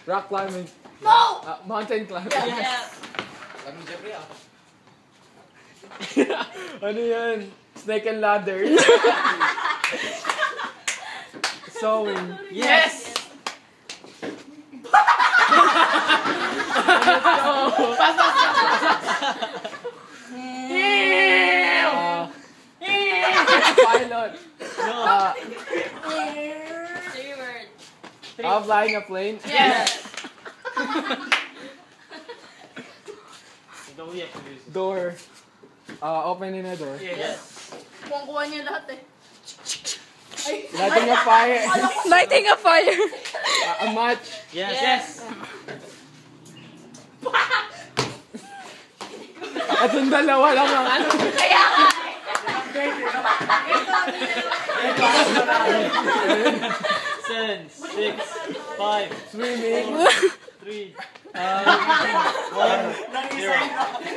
Rock climbing. No! Mountain climbing. Yes. Lamig Jeffrey ah. Ano yan? Snake and ladders. Sewing. Yes! Pilot. Three words. Flying a plane. Yes! Door. Opening a door. Yes. Kuha niya lahat eh. Lighting a fire. Lighting a fire. A match. Yes. At yung dalawa lang ang ano. Kaya nga! 7, 6, 5, Swimming. 3, 2, 1, 0.